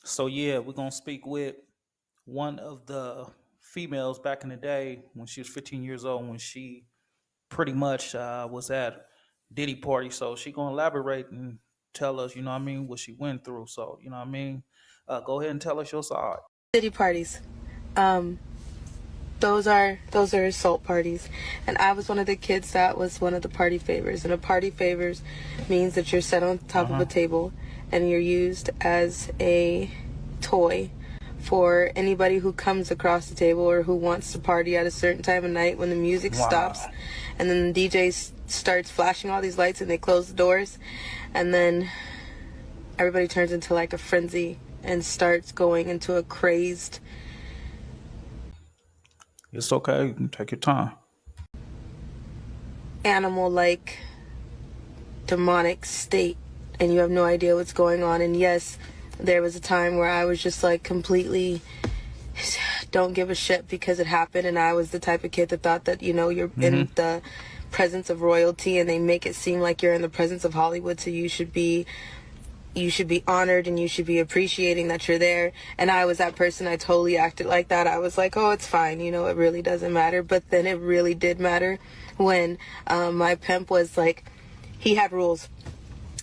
So yeah, we're gonna speak with one of the females back in the day when she was 15 years old when she pretty much was at Diddy party. So she gonna elaborate and tell us, what she went through. So go ahead and tell us your side. City parties. Um, those are assault parties, and I was one of the kids that was one of the party favors. And a party favors means that you're set on Uh top of a huh. table, and you're used as a toy for anybody who comes across the table or who wants to party at a certain time of night when the music stops, Wow. and then the DJ starts flashing all these lights and they close the doors, and then everybody turns into like a frenzy and starts going into a crazed It's okay. You can take your time. animal like demonic state, and you have no idea what's going on. And yes, there was a time where I was just like completely don't give a shit because it happened, and I was the type of kid that thought that you're in Mm-hmm. the presence of royalty and they make it seem like you're in the presence of Hollywood, so you should be honored and you should be appreciating that you're there. And I was that person. I totally acted like that. I was like, oh, it's fine, it really doesn't matter. But then it really did matter when my pimp was like, he had rules.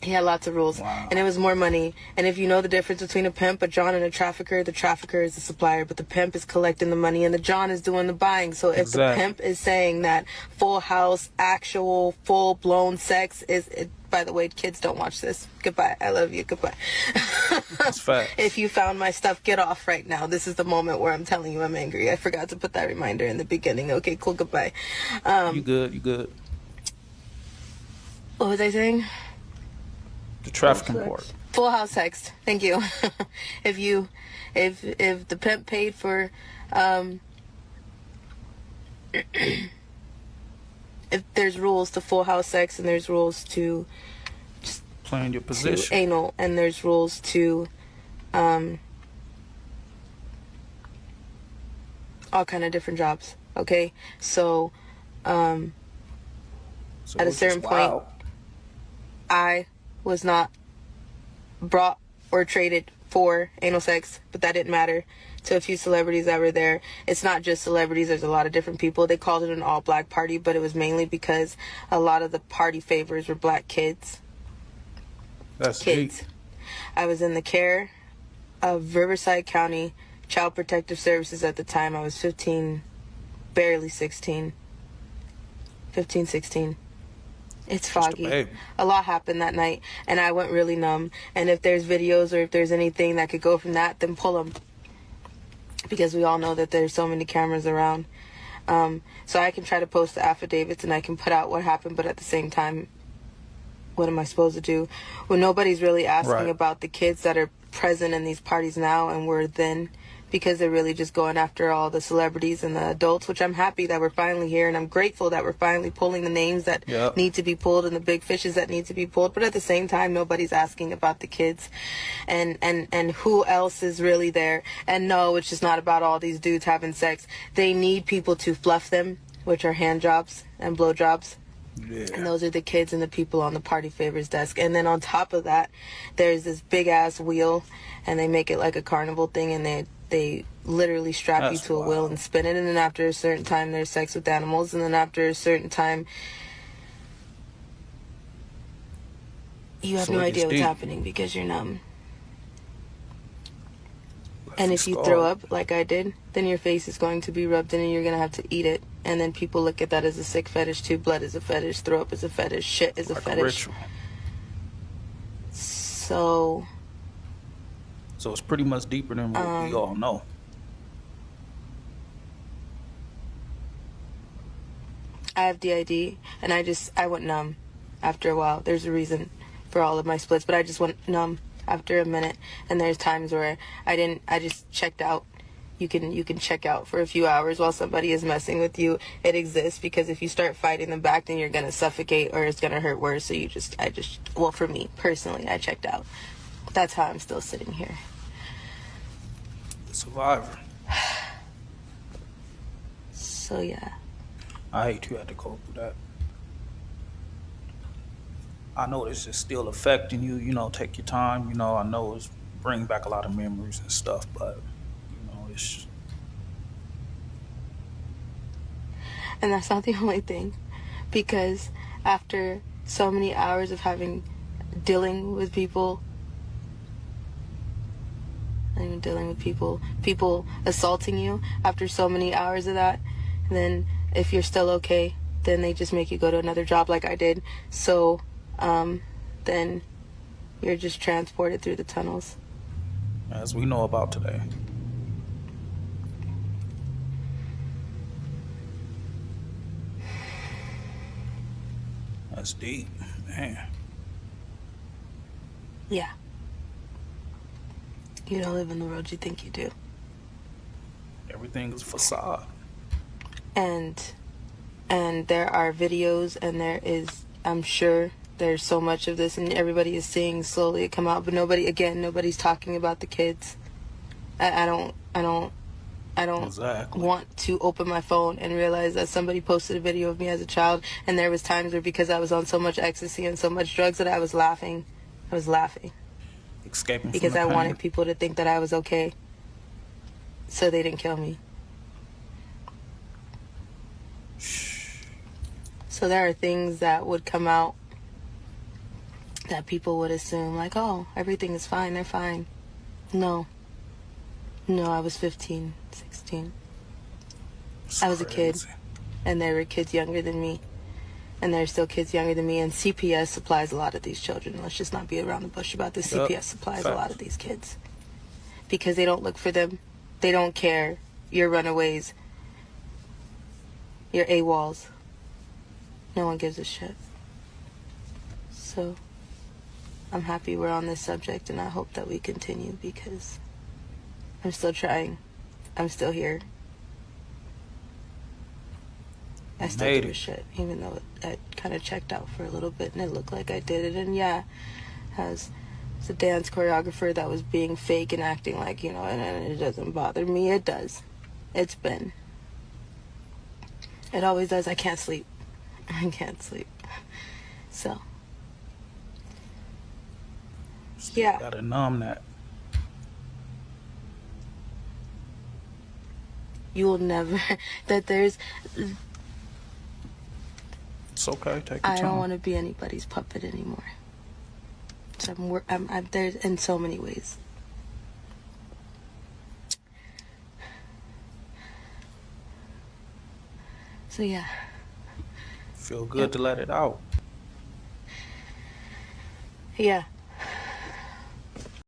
He had lots of rules, Wow. and it was more money. And if you know the difference between a pimp, a John, and a trafficker, the trafficker is the supplier, but the pimp is collecting the money, and the John is doing the buying. So if the Exactly. pimp is saying that full house, actual, full-blown sex is, by the way, kids, don't watch this. Goodbye. I love you. Goodbye. That's facts. If you found my stuff, get off right now. This is the moment where I'm telling you I'm angry. I forgot to put that reminder in the beginning. Okay, cool. Goodbye. You good? You good? What was I saying? The trafficking part. Full house sex. Thank you. If the pimp paid for if there's rules to full house sex, and there's rules to Playing your position. anal, and there's rules to all kind of different jobs. Okay, so So at a it's just certain point, wild. I was not brought or traded for anal sex, but that didn't matter to a few celebrities that were there. It's not just celebrities, there's a lot of different people. They called it an all black party, but it was mainly because a lot of the party favors were black kids. That's deep. I was in the care of Riverside County Child Protective Services at the time. I was 15, barely 16. 15, 16. It's Just a foggy. baby. A lot happened that night, and I went really numb. And if there's videos or if there's anything that could go from that, then pull them. Because we all know that there's so many cameras around. So I can try to post the affidavits and I can put out what happened, but at the same time, what am I supposed to do? When nobody's really asking Right. about the kids that are present in these parties now and were then, because they're really just going after all the celebrities and the adults, which I'm happy that we're finally here, and I'm grateful that we're finally pulling the names that Yep. need to be pulled and the big fishes that need to be pulled. But at the same time, nobody's asking about the kids and who else is really there. And no, it's just not about all these dudes having sex. They need people to fluff them, which are hand jobs and blow jobs. Yeah. And those are the kids and the people on the party favors desk. And then on top of that, there's this big ass wheel, and they make it like a carnival thing, and they literally strap you That's to a wheel wild. and spin it. And then after a certain time, there's sex with animals. And then after a certain time, you have So no it idea gets what's deep. happening because you're numb. Left And you if you throw scarred. up like I did, then your face is going to be rubbed in and you're going to have to eat it. And then people look at that as a sick fetish too. Blood is a fetish. Throw up is a fetish. Shit is a Like a fetish. ritual. So So it's pretty much deeper than what we all know. I have DID, and I went numb after a while. There's a reason for all of my splits, but I just went numb after a minute. And there's times where I just checked out. You can check out for a few hours while somebody is messing with you. It exists because if you start fighting them back, then you're gonna suffocate or it's gonna hurt worse. So well, for me personally, I checked out. That's how I'm still sitting here. The survivor. So yeah. I hate you had to go through that. I know this is still affecting you. Take your time. I know it's bring back a lot of memories and stuff. But it's And that's not the only thing, because after so many hours of dealing with people, not even dealing with people assaulting you, after so many hours of that, then if you're still okay, then they just make you go to another job like I did. So then you're just transported through the tunnels. as we know about today. That's deep, man. Yeah. You don't live in the world you think you do. Everything is a facade. And there are videos, and there is, I'm sure there's so much of this, and everybody is seeing slowly it come out, but nobody's talking about the kids. I don't Exactly. want to open my phone and realize that somebody posted a video of me as a child, and there was times where, because I was on so much ecstasy and so much drugs, that I was laughing Escaping from because the I pain. wanted people to think that I was okay, so they didn't kill me. So there are things that would come out that people would assume, like, oh, everything is fine, they're fine. No, I was 15, 16. It's I was a kid, crazy. and there were kids younger than me, and there are still kids younger than me, and CPS supplies a lot of these children. Let's just not be around the bush about this. Yep. CPS supplies a Facts. lot of these kids because they don't look for them. They don't care. You're runaways. You're AWOLs. No one gives a shit. So I'm happy we're on this subject, and I hope that we continue, because I'm still trying. I'm still here. I still Made give a it. shit, even though I kind of checked out for a little bit, and it looked like I did it. And yeah, as a dance choreographer that was being fake and acting like, and it doesn't bother me. It does. It always does. I can't sleep. So, yeah. Gotta numb that. You will never, that there's, It's okay. Take your I time. don't want to be anybody's puppet anymore. So I'm there in so many ways. So yeah. Feel good Yep. to let it out. Yeah.